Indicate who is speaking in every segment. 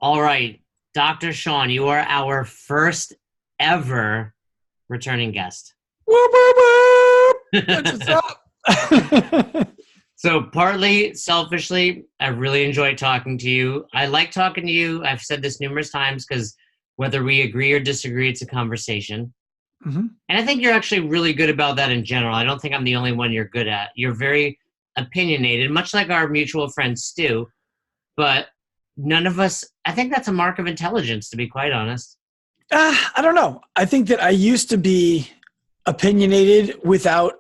Speaker 1: All right, Dr. Sean, you are our first ever returning guest.
Speaker 2: Whoop, whoop, whoop. That's what's up.
Speaker 1: So partly selfishly, I really enjoyed talking to you. I like talking to you. I've said this numerous times because whether we agree or disagree, it's a conversation.
Speaker 2: Mm-hmm.
Speaker 1: And I think you're actually really good about that in general. I don't think I'm the only one you're good at. You're very opinionated, much like our mutual friend Stu, but none of us, I think that's a mark of intelligence, to be quite honest.
Speaker 2: I don't know. I think that I used to be opinionated without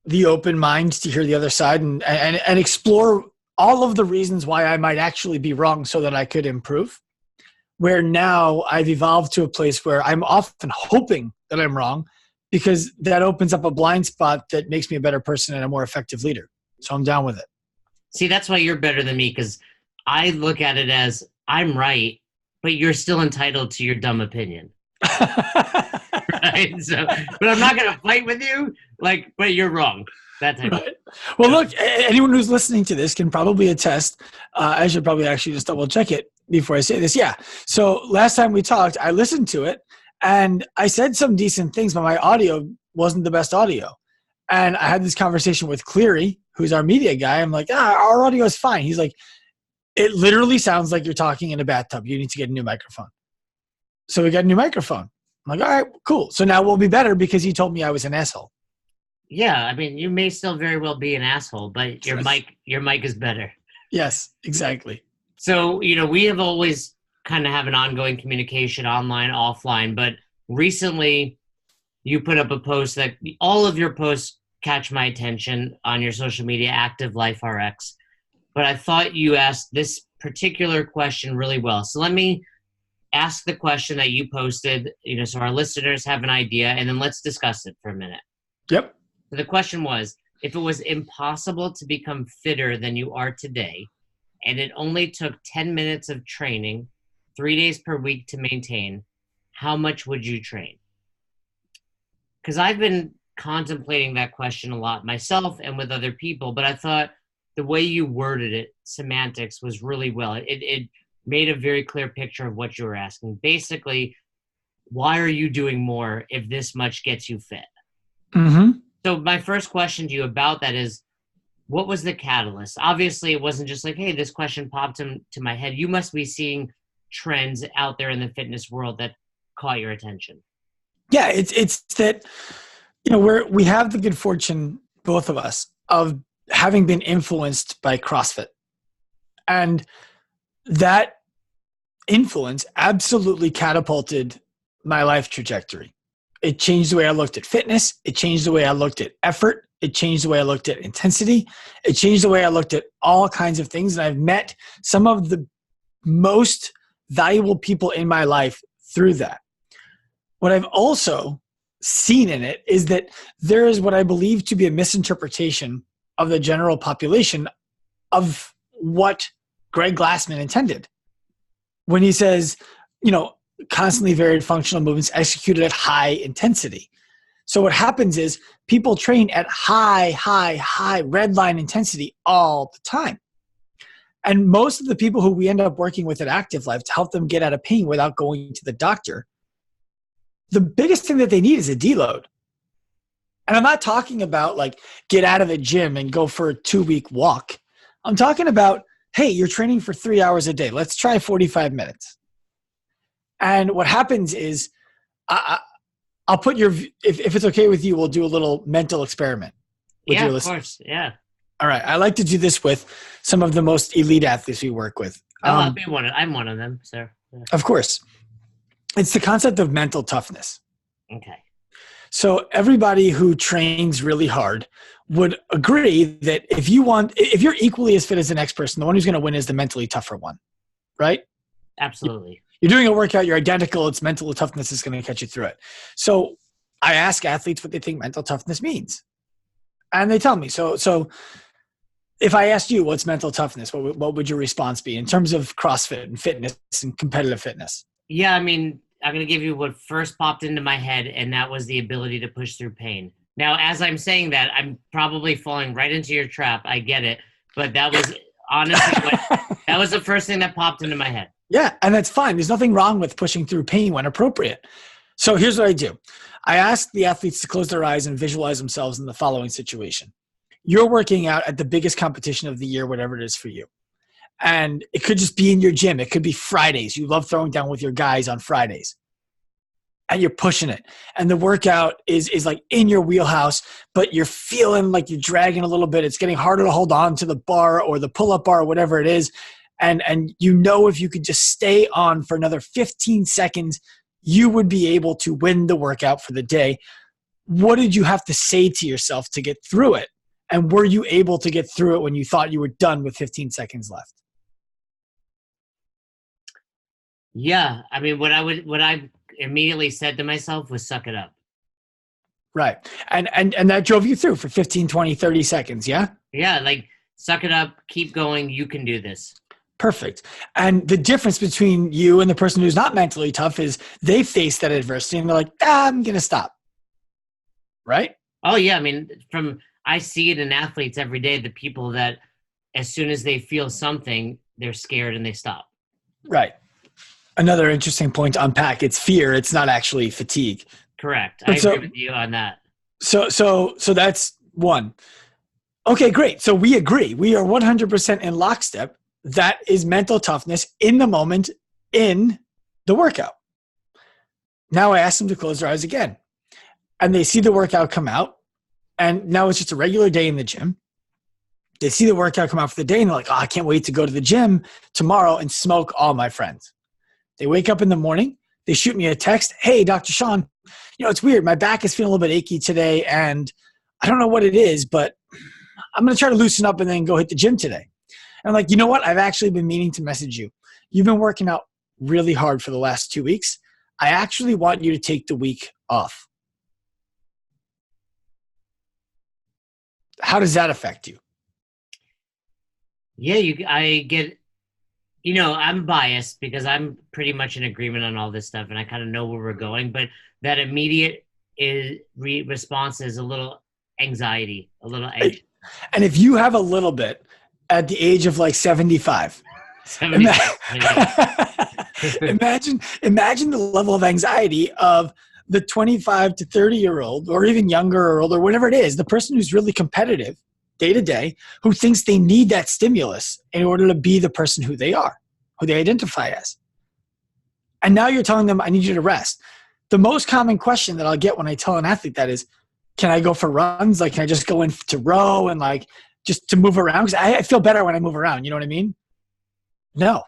Speaker 2: the open mind to hear the other side and explore all of the reasons why I might actually be wrong so that I could improve. Where now I've evolved to a place where I'm often hoping that I'm wrong because that opens up a blind spot that makes me a better person and a more effective leader. So I'm down with it.
Speaker 1: See, that's why you're better than me, because I look at it as I'm right, but you're still entitled to your dumb opinion. Right? So, but I'm not going to fight with you, but you're wrong. That type
Speaker 2: right. Well, look, anyone who's listening to this can probably attest. I should probably actually just double check it before I say this. Yeah. So last time we talked, I listened to it and I said some decent things, but my audio wasn't the best audio. And I had this conversation with Cleary, who's our media guy. I'm like, our audio is fine. He's like, it literally sounds like you're talking in a bathtub. You need to get a new microphone. So we got a new microphone. I'm like, all right, cool. So now we'll be better because he told me I was an asshole.
Speaker 1: Yeah, I mean, you may still very well be an asshole, but your mic is better.
Speaker 2: Yes, exactly.
Speaker 1: So, we have always kind of have an ongoing communication online, offline, but recently you put up a post that all of your posts catch my attention on your social media, Active Life RX. But I thought you asked this particular question really well. So let me ask the question that you posted, so our listeners have an idea, and then let's discuss it for a minute.
Speaker 2: Yep.
Speaker 1: So the question was, if it was impossible to become fitter than you are today, and it only took 10 minutes of training, 3 days per week to maintain, how much would you train? Because I've been contemplating that question a lot myself and with other people, but I thought the way you worded it, semantics, was really well. It made a very clear picture of what you were asking. Basically, why are you doing more if this much gets you fit?
Speaker 2: Mm-hmm.
Speaker 1: So my first question to you about that is, what was the catalyst? Obviously, it wasn't just like, hey, this question popped into my head. You must be seeing trends out there in the fitness world that caught your attention.
Speaker 2: Yeah, it's that, we have the good fortune, both of us, of having been influenced by CrossFit. And that influence absolutely catapulted my life trajectory. It changed the way I looked at fitness. It changed the way I looked at effort. It changed the way I looked at intensity. It changed the way I looked at all kinds of things. And I've met some of the most valuable people in my life through that. What I've also seen in it is that there is what I believe to be a misinterpretation of the general population of what Greg Glassman intended when he says, constantly varied functional movements executed at high intensity. So what happens is people train at high red line intensity all the time. And most of the people who we end up working with at Active Life to help them get out of pain without going to the doctor, the biggest thing that they need is a deload. And I'm not talking about get out of the gym and go for a 2-week walk. I'm talking about, hey, you're training for 3 hours a day. Let's try 45 minutes. And what happens is I'll put if it's okay with you, we'll do a little mental experiment with your listeners.
Speaker 1: Of course. Yeah.
Speaker 2: All right. I like to do this with some of the most elite athletes we work with.
Speaker 1: I'm one of them, sir. Yeah.
Speaker 2: Of course. It's the concept of mental toughness.
Speaker 1: Okay.
Speaker 2: So everybody who trains really hard would agree that if you're equally as fit as the next person, the one who's going to win is the mentally tougher one, right?
Speaker 1: Absolutely.
Speaker 2: You're doing a workout, you're identical, it's mental toughness is going to catch you through it. So I ask athletes what they think mental toughness means. And they tell me. So if I asked you what's mental toughness, what would your response be in terms of CrossFit and fitness and competitive fitness?
Speaker 1: Yeah, I mean, I'm going to give you what first popped into my head, and that was the ability to push through pain. Now, as I'm saying that, I'm probably falling right into your trap. I get it. But that was honestly that was the first thing that popped into my head.
Speaker 2: Yeah, and that's fine. There's nothing wrong with pushing through pain when appropriate. So here's what I do. I ask the athletes to close their eyes and visualize themselves in the following situation. You're working out at the biggest competition of the year, whatever it is for you. And it could just be in your gym. It could be Fridays. You love throwing down with your guys on Fridays. And you're pushing it. And the workout is like in your wheelhouse, but you're feeling like you're dragging a little bit. It's getting harder to hold on to the bar or the pull-up bar or whatever it is. And you know if you could just stay on for another 15 seconds, you would be able to win the workout for the day. What did you have to say to yourself to get through it? And were you able to get through it when you thought you were done with 15 seconds left?
Speaker 1: Yeah. I mean, what I immediately said to myself was suck it up.
Speaker 2: Right. And that drove you through for 15, 20, 30 seconds. Yeah.
Speaker 1: Yeah. Like suck it up, keep going. You can do this.
Speaker 2: Perfect. And the difference between you and the person who's not mentally tough is they face that adversity and they're like, I'm going to stop. Right?
Speaker 1: Oh yeah. I mean, I see it in athletes every day, the people that as soon as they feel something, they're scared and they stop.
Speaker 2: Right. Another interesting point to unpack. It's fear. It's not actually fatigue.
Speaker 1: Correct. I agree with you on that.
Speaker 2: So that's one. Okay, great. So we agree. We are 100% in lockstep. That is mental toughness in the moment in the workout. Now I ask them to close their eyes again. And they see the workout come out. And now it's just a regular day in the gym. They see the workout come out for the day and they're like, oh, I can't wait to go to the gym tomorrow and smoke all my friends. They wake up in the morning. They shoot me a text. Hey, Dr. Sean, it's weird. My back is feeling a little bit achy today. And I don't know what it is, but I'm going to try to loosen up and then go hit the gym today. And I'm like, you know what? I've actually been meaning to message you. You've been working out really hard for the last 2 weeks. I actually want you to take the week off. How does that affect you?
Speaker 1: Yeah, I get, I'm biased because I'm pretty much in agreement on all this stuff and I kind of know where we're going, but that immediate response is a little anxiety, a little anxious.
Speaker 2: And if you have a little bit at the age of like 75, imagine the level of anxiety of the 25 to 30-year-old or even younger or older, whatever it is, the person who's really competitive day to day, who thinks they need that stimulus in order to be the person who they are, who they identify as. And now you're telling them, I need you to rest. The most common question that I'll get when I tell an athlete that is, can I go for runs? Like, can I just go in to row and like just to move around? Because I feel better when I move around. You know what I mean? No.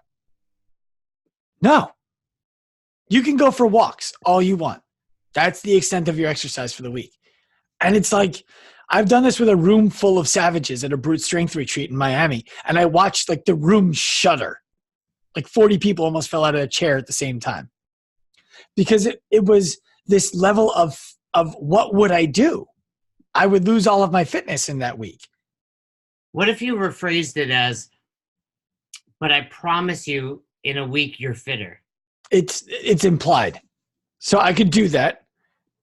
Speaker 2: You can go for walks all you want. That's the extent of your exercise for the week. And it's like, I've done this with a room full of savages at a brute strength retreat in Miami. And I watched like the room shudder. Like 40 people almost fell out of a chair at the same time. Because it was this level of what would I do? I would lose all of my fitness in that week.
Speaker 1: What if you rephrased it as, but I promise you in a week you're fitter?
Speaker 2: It's implied. So I could do that,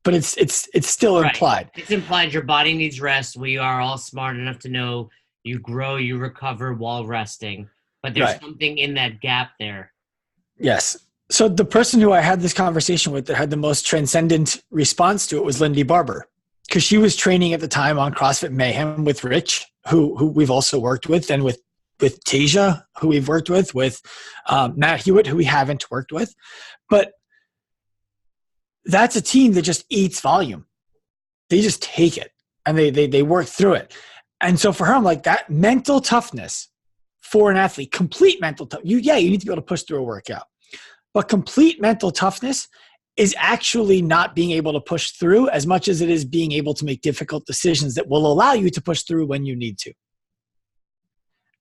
Speaker 2: but it's still
Speaker 1: right.
Speaker 2: Implied.
Speaker 1: It's implied your body needs rest. We are all smart enough to know you grow, you recover while resting. But there's something in that gap there.
Speaker 2: Yes. So the person who I had this conversation with that had the most transcendent response to it was Lindy Barber, because she was training at the time on CrossFit Mayhem with Rich, who we've also worked with, and with Tasia, who we've worked with Matt Hewitt, who we haven't worked with. But that's a team that just eats volume. They just take it and they work through it. And so for her, I'm like, that mental toughness for an athlete, complete mental toughness. You need to be able to push through a workout. But complete mental toughness is actually not being able to push through as much as it is being able to make difficult decisions that will allow you to push through when you need to.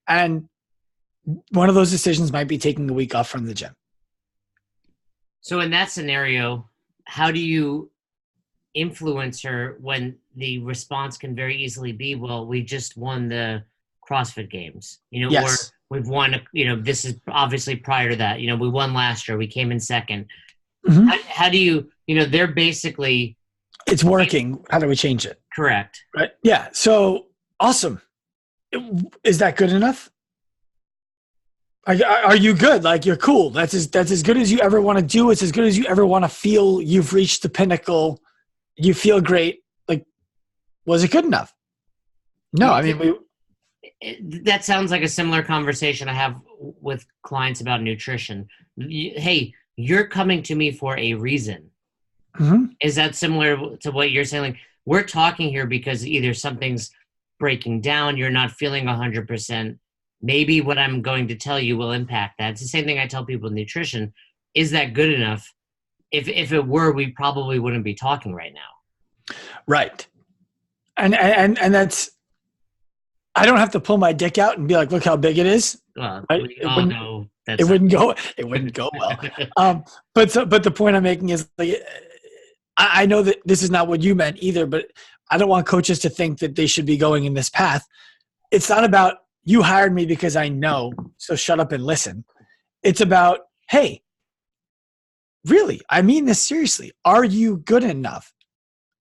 Speaker 2: And one of those decisions might be taking a week off from the gym.
Speaker 1: So in that scenario, how do you influence her when the response can very easily be, well, we just won the CrossFit Games,
Speaker 2: yes.
Speaker 1: Or we've won, this is obviously prior to that, we won last year, we came in second.
Speaker 2: Mm-hmm.
Speaker 1: How do you, they're basically.
Speaker 2: It's working. How do we change it?
Speaker 1: Correct.
Speaker 2: Right. Yeah. So awesome. Is that good enough? Are you good? Like, you're cool. That's as good as you ever want to do. It's as good as you ever want to feel. You've reached the pinnacle. You feel great. Like, was it good enough? No, I mean,
Speaker 1: That sounds like a similar conversation I have with clients about nutrition. Hey, you're coming to me for a reason.
Speaker 2: mm-hmm.
Speaker 1: Is that similar to what you're saying? Like, we're talking here because either something's breaking down, you're not feeling 100%. Maybe what I'm going to tell you will impact that. It's the same thing I tell people with nutrition. Is that good enough? If it were, we probably wouldn't be talking right now.
Speaker 2: Right. And that's, I don't have to pull my dick out and be like, look how big it is.
Speaker 1: Well,
Speaker 2: right?
Speaker 1: we all know
Speaker 2: it wouldn't go well. But the point I'm making is, like, I know that this is not what you meant either, but I don't want coaches to think that they should be going in this path. It's not about, you hired me because I know, so shut up and listen. It's about, hey, really, I mean this seriously. Are you good enough?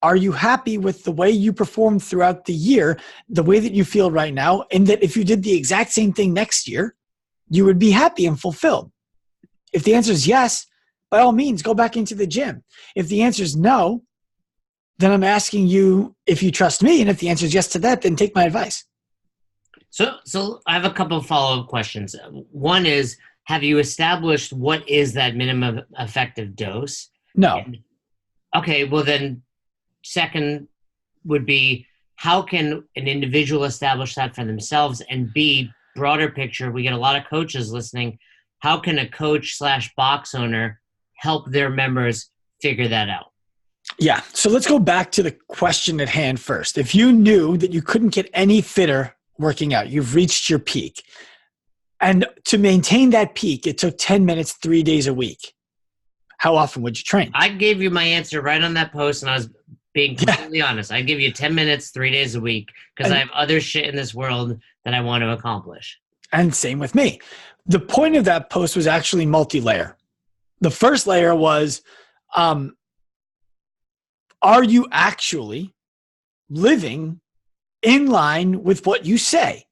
Speaker 2: Are you happy with the way you performed throughout the year, the way that you feel right now, and that if you did the exact same thing next year, you would be happy and fulfilled? If the answer is yes, by all means, go back into the gym. If the answer is no, then I'm asking you if you trust me, and if the answer is yes to that, then take my advice.
Speaker 1: So I have a couple of follow-up questions. One is, have you established what is that minimum effective dose?
Speaker 2: No.
Speaker 1: Okay, well then, second would be, how can an individual establish that for themselves? And B, broader picture, we get a lot of coaches listening. How can a coach / box owner help their members figure that out?
Speaker 2: Yeah. So let's go back to the question at hand first. If you knew that you couldn't get any fitter working out, you've reached your peak, and to maintain that peak, it took 10 minutes, 3 days a week, how often would you train?
Speaker 1: I gave you my answer right on that post, and I was being completely honest. I give you 10 minutes, 3 days a week, because I have other shit in this world that I want to accomplish.
Speaker 2: And same with me. The point of that post was actually multi-layer. The first layer was, are you actually living in line with what you say?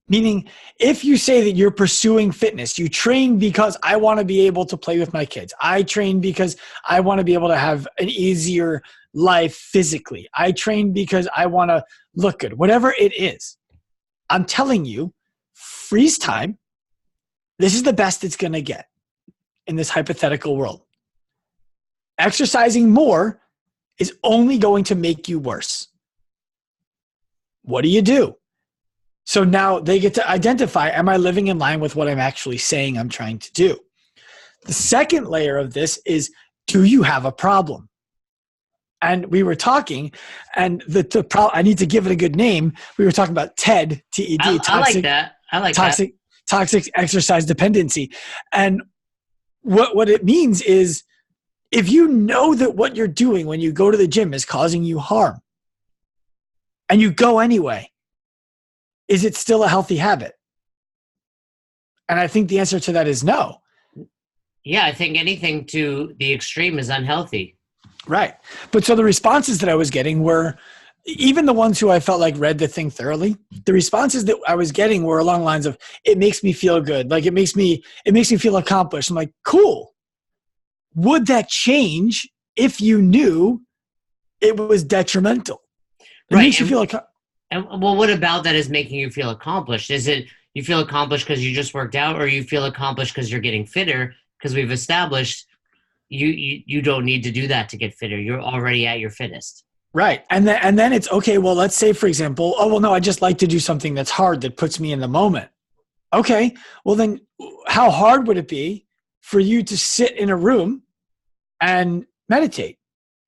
Speaker 2: Meaning, if you say that you're pursuing fitness, you train because I want to be able to play with my kids. I train because I want to be able to have an easier life physically. I train because I want to look good. Whatever it is, I'm telling you, freeze time. This is the best it's going to get in this hypothetical world. Exercising more is only going to make you worse. What do? So now they get to identify, am I living in line with what I'm actually saying I'm trying to do? The second layer of this is, do you have a problem? And we were talking, and I need to give it a good name. We were talking about TED, T-E-D.
Speaker 1: I like that. I like
Speaker 2: toxic exercise dependency. And what it means is, if you know that what you're doing when you go to the gym is causing you harm, and you go anyway, is it still a healthy habit? And I think the answer to that is no.
Speaker 1: Yeah, I think anything to the extreme is unhealthy.
Speaker 2: Right. But so the responses that I was getting were, even the ones who I felt like read the thing thoroughly, the responses that I was getting were along the lines of, it makes me feel good. Like, it makes me feel accomplished. I'm like, cool. Would that change if you knew it was detrimental? It makes you feel like,
Speaker 1: and well, what about that is making you feel accomplished? Is it you feel accomplished because you just worked out, or you feel accomplished because you're getting fitter? Because we've established you don't need to do that to get fitter. You're already at your fittest.
Speaker 2: Right. And then it's okay. Well, let's say, for example, oh, well, no, I just like to do something that's hard that puts me in the moment. Okay. Well, then how hard would it be for you to sit in a room and meditate?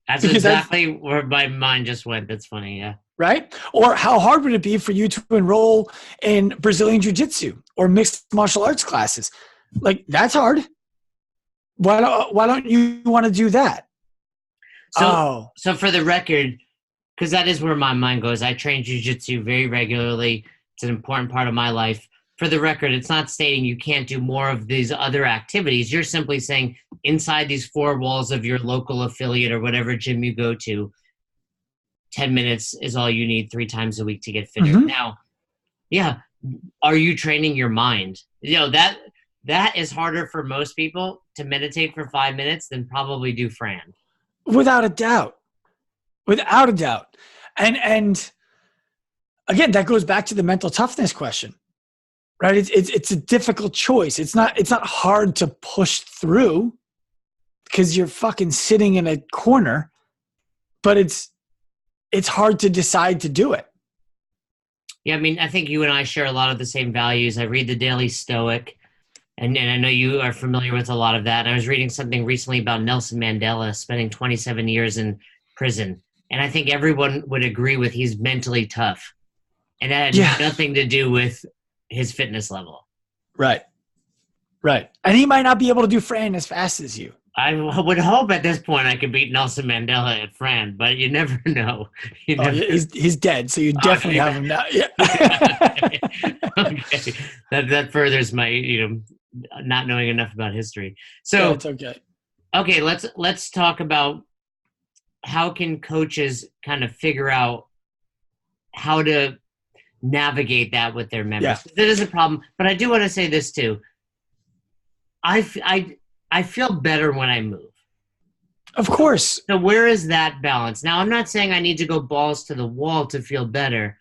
Speaker 1: That's exactly where my mind just went. That's funny. Yeah.
Speaker 2: Right? Or how hard would it be for you to enroll in Brazilian Jiu-Jitsu or mixed martial arts classes? Like, that's hard. Why don't you want to do that?
Speaker 1: So for the record, because that is where my mind goes, I train jiu-jitsu very regularly. It's an important part of my life. For the record, it's not stating you can't do more of these other activities. You're simply saying inside these four walls of your local affiliate or whatever gym you go to, 10 minutes is all you need 3 times a week to get fitter. Mm-hmm. Now, yeah, are you training your mind? You know, that is harder for most people to meditate for 5 minutes than probably do Fran.
Speaker 2: Without a doubt. Without a doubt. And again, that goes back to the mental toughness question, right? It's a difficult choice. It's not hard to push through because you're fucking sitting in a corner, but it's hard to decide to do it.
Speaker 1: Yeah, I mean, I think you and I share a lot of the same values. I read the Daily Stoic, and I know you are familiar with a lot of that. And I was reading something recently about Nelson Mandela spending 27 years in prison. And I think everyone would agree with he's mentally tough. And that had nothing to do with his fitness level.
Speaker 2: Right. And he might not be able to do Fran as fast as you.
Speaker 1: I would hope at this point I could beat Nelson Mandela at Fran, but you never know.
Speaker 2: He's dead, so you definitely have him now. Yeah.
Speaker 1: Okay. That furthers my not knowing enough about history. So
Speaker 2: it's okay.
Speaker 1: Okay, let's talk about how can coaches kind of figure out how to navigate that with their members. Yeah. That is a problem, but I do want to say this too. I feel better when I move.
Speaker 2: Of course.
Speaker 1: So where is that balance? Now, I'm not saying I need to go balls to the wall to feel better,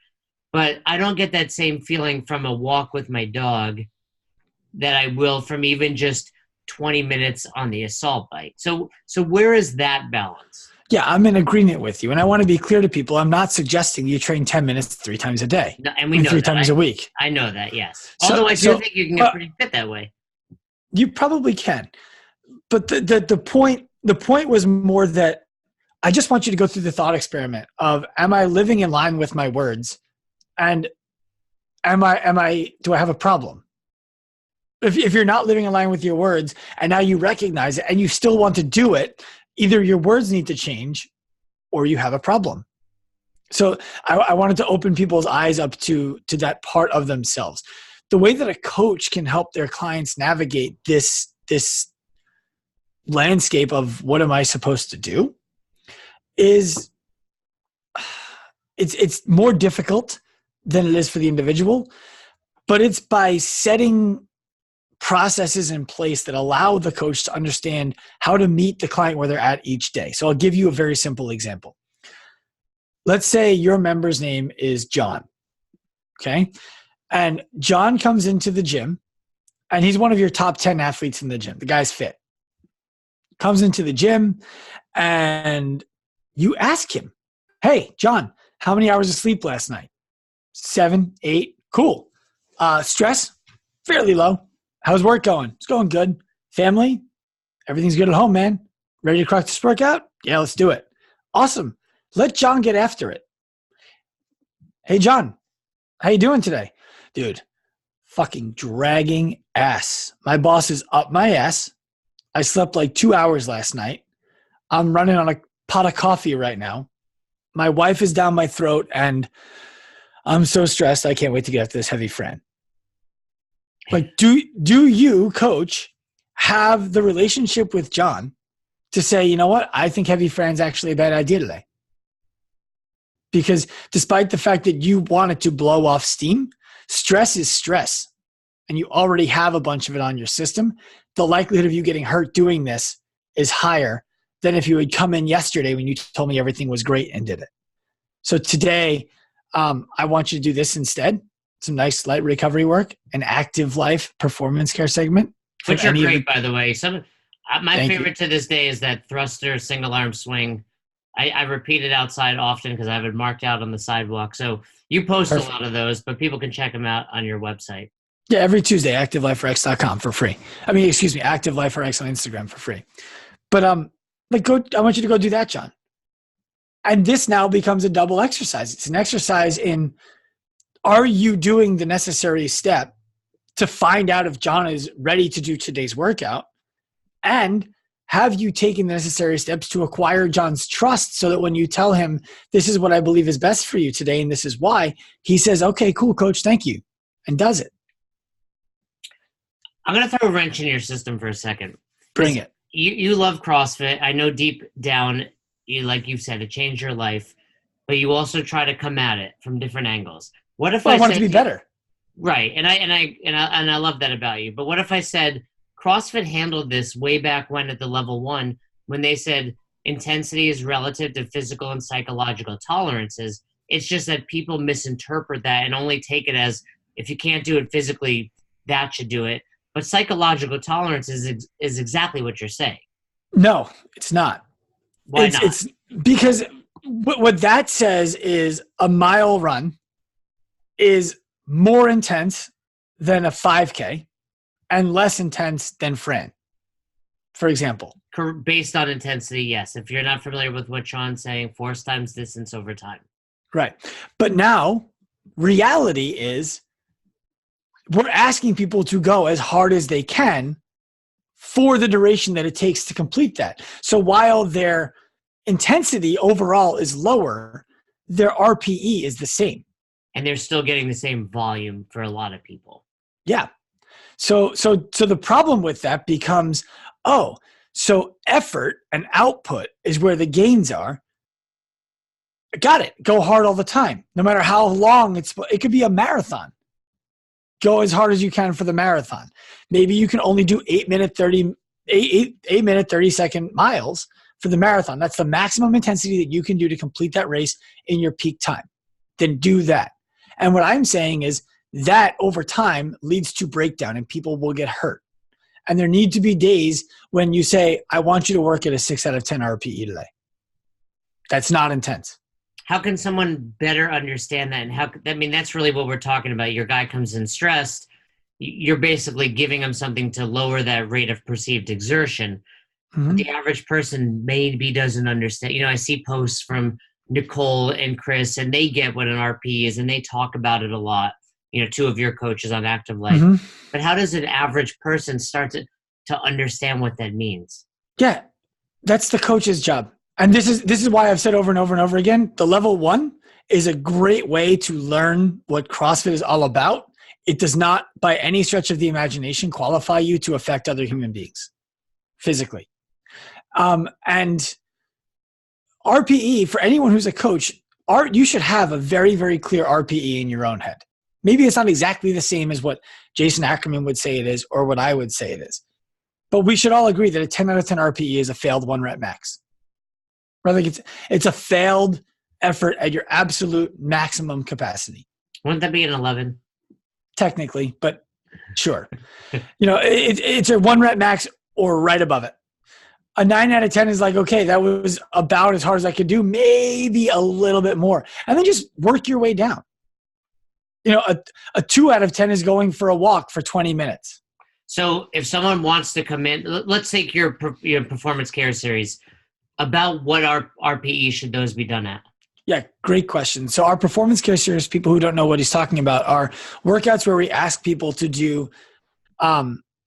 Speaker 1: but I don't get that same feeling from a walk with my dog that I will from even just 20 minutes on the assault bike. So where is that balance?
Speaker 2: Yeah, I'm in agreement with you. And I want to be clear to people. I'm not suggesting you train 10 minutes 3 times a day.
Speaker 1: No, and we know
Speaker 2: 3 times a week.
Speaker 1: I know that, yes. Although I do think you can get pretty fit that way.
Speaker 2: You probably can. But the point was more that I just want you to go through the thought experiment of, am I living in line with my words? And do I have a problem? If you're not living in line with your words and now you recognize it and you still want to do it, either your words need to change or you have a problem. So I wanted to open people's eyes up to that part of themselves. The way that a coach can help their clients navigate this landscape of what am I supposed to do is it's more difficult than it is for the individual, but it's by setting processes in place that allow the coach to understand how to meet the client where they're at each day. So I'll give you a very simple example. Let's say your member's name is John, okay? And John comes into the gym and he's one of your top 10 athletes in the gym. The guy's fit. Comes into the gym and you ask him, hey, John, how many hours of sleep last night? 7, 8. Cool. Stress? Fairly low. How's work going? It's going good. Family? Everything's good at home, man. Ready to crack this workout? Yeah, let's do it. Awesome. Let John get after it. Hey, John, how you doing today? Dude, fucking dragging ass. My boss is up my ass. I slept like 2 hours last night. I'm running on a pot of coffee right now. My wife is down my throat and I'm so stressed. I can't wait to get after this heavy friend. Like, do you, coach, have the relationship with John to say, you know what? I think heavy friend's actually a bad idea today. Because despite the fact that you wanted to blow off steam, stress is stress. And you already have a bunch of it on your system. The likelihood of you getting hurt doing this is higher than if you had come in yesterday when you told me everything was great and did it. So today, I want you to do this instead. Some nice light recovery work, an active life performance care segment.
Speaker 1: Which are great, by the way. My favorite to this day is that thruster single arm swing. I repeat it outside often because I have it marked out on the sidewalk. So you post a lot of those, but people can check them out on your website.
Speaker 2: Yeah, every Tuesday, activeliferx.com for free. Active Life RX on Instagram for free. But I want you to go do that, John. And this now becomes a double exercise. It's an exercise in, are you doing the necessary step to find out if John is ready to do today's workout? And have you taken the necessary steps to acquire John's trust so that when you tell him, this is what I believe is best for you today and this is why, he says, okay, cool, coach, thank you, and does it.
Speaker 1: I'm going to throw a wrench in your system for a second.
Speaker 2: Bring it.
Speaker 1: You love CrossFit. I know deep down, like you've said, it changed your life, but you also try to come at it from different angles. What if
Speaker 2: I want it to be better?
Speaker 1: Right. And I love that about you. But what if I said CrossFit handled this way back when at the level 1 when they said intensity is relative to physical and psychological tolerances. It's just that people misinterpret that and only take it as if you can't do it physically, that should do it. But psychological tolerance is exactly what you're saying.
Speaker 2: No, it's not.
Speaker 1: Why not?
Speaker 2: It's because what that says is a mile run is more intense than a 5K and less intense than Fran, for example.
Speaker 1: Based on intensity, yes. If you're not familiar with what Sean's saying, force times distance over time.
Speaker 2: Right. But now reality is we're asking people to go as hard as they can for the duration that it takes to complete that. So while their intensity overall is lower, their RPE is the same.
Speaker 1: And they're still getting the same volume for a lot of people.
Speaker 2: Yeah. So the problem with that becomes, so effort and output is where the gains are. Got it. Go hard all the time. No matter how long it could be a marathon. Go as hard as you can for the marathon. Maybe you can only do 8 minute 30 second miles for the marathon. That's the maximum intensity that you can do to complete that race in your peak time. Then do that. And what I'm saying is that over time leads to breakdown and people will get hurt. And there need to be days when you say, I want you to work at a 6 out of 10 RPE today. That's not intense.
Speaker 1: How can someone better understand that? And that's really what we're talking about. Your guy comes in stressed. You're basically giving him something to lower that rate of perceived exertion. Mm-hmm. But the average person maybe doesn't understand. I see posts from Nicole and Chris, and they get what an RPE is, and they talk about it a lot. Two of your coaches on Active Life. Mm-hmm. But how does an average person start to understand what that means?
Speaker 2: Yeah, that's the coach's job. And this is why I've said over and over and over again, the level 1 is a great way to learn what CrossFit is all about. It does not, by any stretch of the imagination, qualify you to affect other human beings physically. And RPE, for anyone who's a coach, you should have a very, very clear RPE in your own head. Maybe it's not exactly the same as what Jason Ackerman would say it is or what I would say it is. But we should all agree that a 10 out of 10 RPE is a failed 1 rep max. Right? Like it's a failed effort at your absolute maximum capacity.
Speaker 1: Wouldn't that be an 11?
Speaker 2: Technically, but sure. It's a 1 rep max or right above it. A 9 out of 10 is like, okay, that was about as hard as I could do, maybe a little bit more. And then just work your way down. A 2 out of 10 is going for a walk for 20 minutes.
Speaker 1: So if someone wants to come in, let's take your performance care series. About what RPE should those be done at?
Speaker 2: Yeah, great question. So our performance care series, people who don't know what he's talking about, are workouts where we ask people to do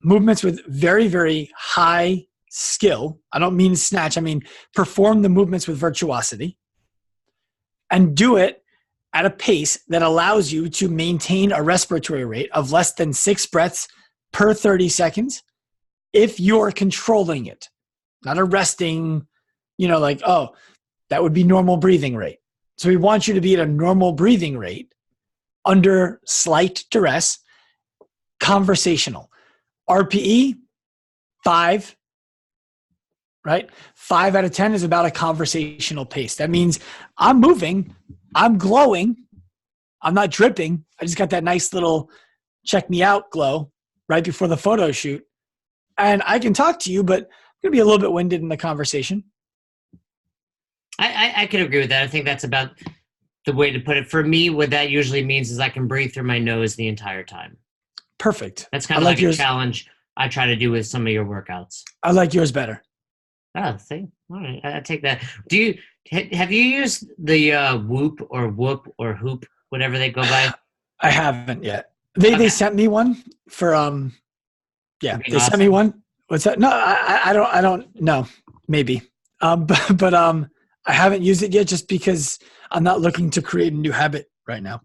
Speaker 2: movements with very, very high skill. I don't mean snatch. I mean perform the movements with virtuosity and do it at a pace that allows you to maintain a respiratory rate of less than 6 breaths per 30 seconds if you're controlling it, not a resting, that would be normal breathing rate. So we want you to be at a normal breathing rate under slight duress, conversational. RPE, 5, right? 5 out of 10 is about a conversational pace. That means I'm moving, I'm glowing, I'm not dripping. I just got that nice little check me out glow right before the photo shoot. And I can talk to you, but I'm going to be a little bit winded in the conversation.
Speaker 1: I can agree with that. I think that's about the way to put it. For me, what that usually means is I can breathe through my nose the entire time.
Speaker 2: Perfect.
Speaker 1: That's kind of like a challenge I try to do with some of your workouts.
Speaker 2: I like yours better.
Speaker 1: Oh, see? All right. I take that. Have you used the Whoop or Hoop, whatever they go by?
Speaker 2: I haven't yet. They sent me one for they sent me one. What's that? No, I don't know. Maybe. But I haven't used it yet just because I'm not looking to create a new habit right now.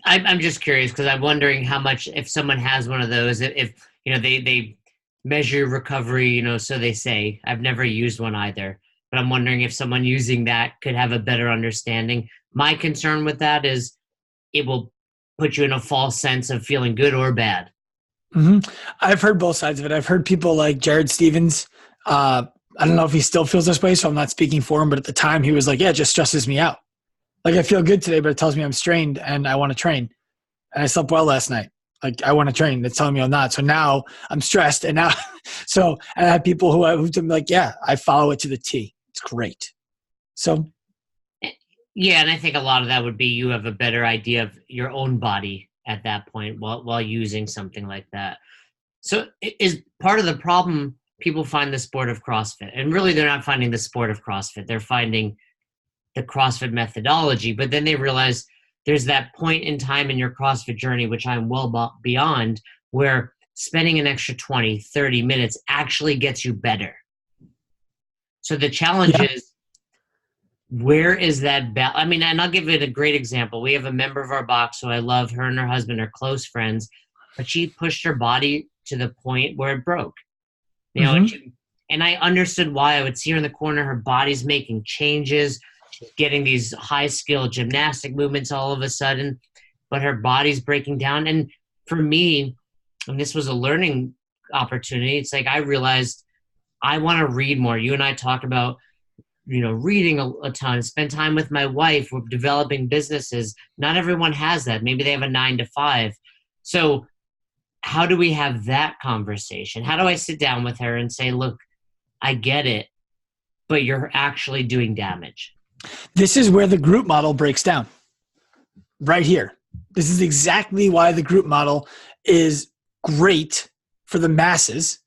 Speaker 1: I'm just curious because I'm wondering how much, if someone has one of those, if they measure recovery, so they say. I've never used one either, but I'm wondering if someone using that could have a better understanding. My concern with that is it will put you in a false sense of feeling good or bad.
Speaker 2: I've heard both sides of it. I've heard people like Jared Stevens. I don't know if he still feels this way, so I'm not speaking for him. But at the time, he was like, "Yeah, it just stresses me out. Like I feel good today, but it tells me I'm strained and I want to train. And I slept well last night. Like I want to train. It's telling me I'm not. So now I'm stressed. And now, and I have people who've been like, yeah, I follow it to the T. It's great. So.
Speaker 1: Yeah. And I think a lot of that would be, you have a better idea of your own body at that point while using something like that. So is part of the problem, people find the sport of CrossFit, and really they're not finding the sport of CrossFit. They're finding the CrossFit methodology, but then they realize there's that point in time in your CrossFit journey, which I'm well beyond, where spending an extra 20, 30 minutes actually gets you better. So the challenge is, where is that balance? I mean, and I'll give it a great example. We have a member of our box who I love. Her and her husband are close friends, but she pushed her body to the point where it broke. You know, and I understood why. I would see her in the corner, her body's making changes, she's getting these high-skill gymnastic movements all of a sudden, but her body's breaking down. And for me, and this was a learning opportunity, it's like I realized I want to read more. You and I talk about, reading a ton, spend time with my wife. We're developing businesses. Not everyone has that. Maybe they have a 9 to 5. So how do we have that conversation? How do I sit down with her and say, look, I get it, but you're actually doing damage?
Speaker 2: This is where the group model breaks down. Right here. This is exactly why the group model is great for the masses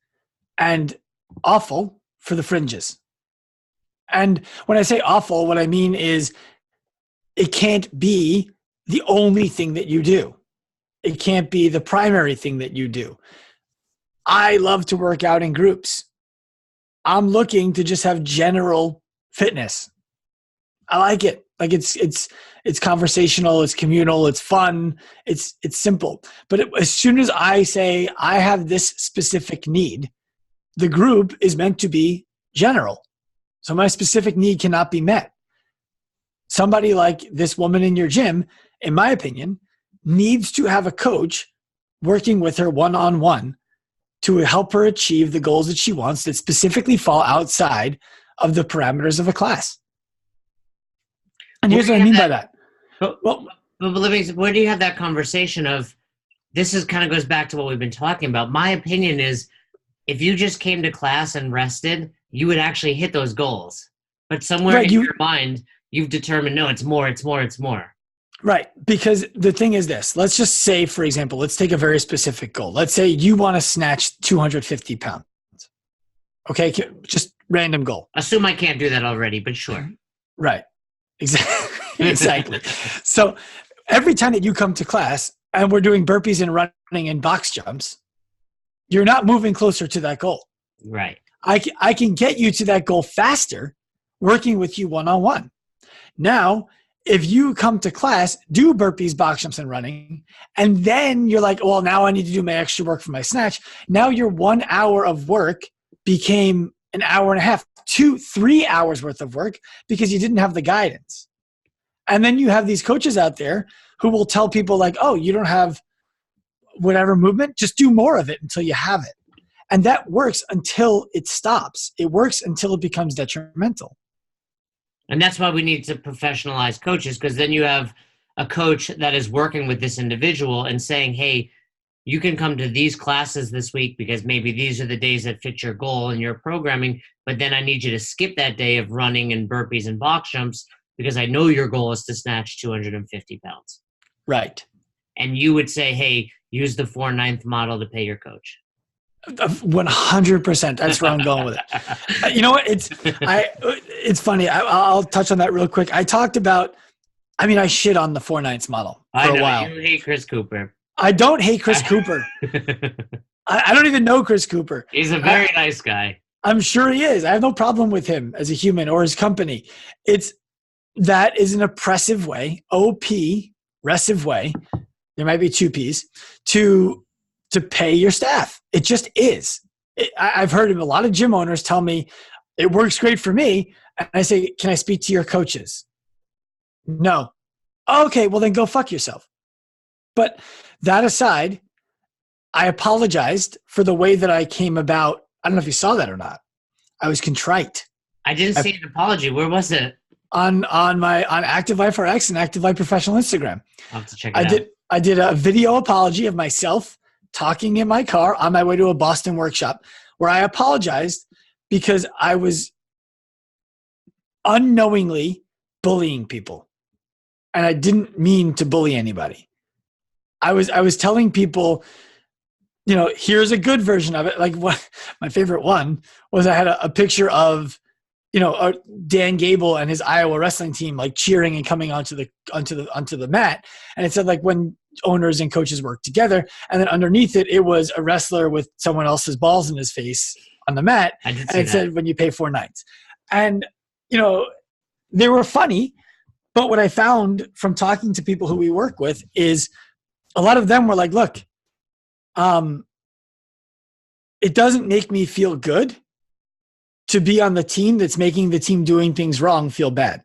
Speaker 2: and awful for the fringes. And when I say awful, what I mean is it can't be the only thing that you do. It can't be the primary thing that you do. I love to work out in groups. I'm looking to just have general fitness. I like it. Like it's conversational, it's communal, it's fun, it's simple. But as soon as I say I have this specific need, the group is meant to be general. So my specific need cannot be met. Somebody like this woman in your gym, in my opinion, needs to have a coach working with her one-on-one to help her achieve the goals that she wants that specifically fall outside of the parameters of a class. And here's what I mean by that.
Speaker 1: But where do you have that conversation of, this is kind of goes back to what we've been talking about. My opinion is, if you just came to class and rested, you would actually hit those goals. But somewhere in your mind, you've determined, no, it's more, it's more, it's more.
Speaker 2: Right. Because the thing is this. Let's just say, for example, let's take a very specific goal. Let's say you want to snatch 250 pounds. Okay? Just random goal.
Speaker 1: Assume I can't do that already, but sure.
Speaker 2: Right. Exactly. So every time that you come to class and we're doing burpees and running and box jumps, you're not moving closer to that goal.
Speaker 1: Right.
Speaker 2: I can get you to that goal faster working with you one-on-one. Now, if you come to class, do burpees, box jumps, and running, and then you're like, well, now I need to do my extra work for my snatch. Now your 1 hour of work became an hour and a half, 2-3 hours worth of work because you didn't have the guidance. And then you have these coaches out there who will tell people like, oh, you don't have whatever movement, just do more of it until you have it. And that works until it stops. It works until it becomes detrimental.
Speaker 1: And that's why we need to professionalize coaches, because then you have a coach that is working with this individual and saying, hey, you can come to these classes this week because maybe these are the days that fit your goal and your programming, but then I need you to skip that day of running and burpees and box jumps because I know your goal is to snatch 250 pounds.
Speaker 2: Right.
Speaker 1: And you would say, hey, use the 4/9 model to pay your coach.
Speaker 2: 100%. That's where I'm going with it. You know what? It's funny. I'll touch on that real quick. I talked about, I shit on the 4/9 model for a while.
Speaker 1: You hate Chris Cooper.
Speaker 2: I don't hate Chris Cooper. I don't even know Chris Cooper.
Speaker 1: He's a very nice guy.
Speaker 2: I'm sure he is. I have no problem with him as a human or his company. That is an oppressive way, oppressive way. There might be 2 P's to pay your staff. It just is. I've heard a lot of gym owners tell me it works great for me. And I say, can I speak to your coaches? No. Okay, well then go fuck yourself. But that aside, I apologized for the way that I came about. I don't know if you saw that or not. I was contrite.
Speaker 1: I didn't see an apology. Where was it?
Speaker 2: On Active Life RX and Active Life Professional Instagram.
Speaker 1: I'll have to check it out.
Speaker 2: I did a video apology of myself talking in my car on my way to a Boston workshop where I apologized because I was unknowingly bullying people. And I didn't mean to bully anybody. I was telling people, here's a good version of it. Like what my favorite one was, I had a picture of, Dan Gable and his Iowa wrestling team, like cheering and coming onto the mat. And it said like when owners and coaches work together. And then underneath it was a wrestler with someone else's balls in his face on the mat. And it said when you pay 4 nights. And, they were funny. But what I found from talking to people who we work with is a lot of them were like, look, it doesn't make me feel good to be on the team that's making the team doing things wrong feel bad.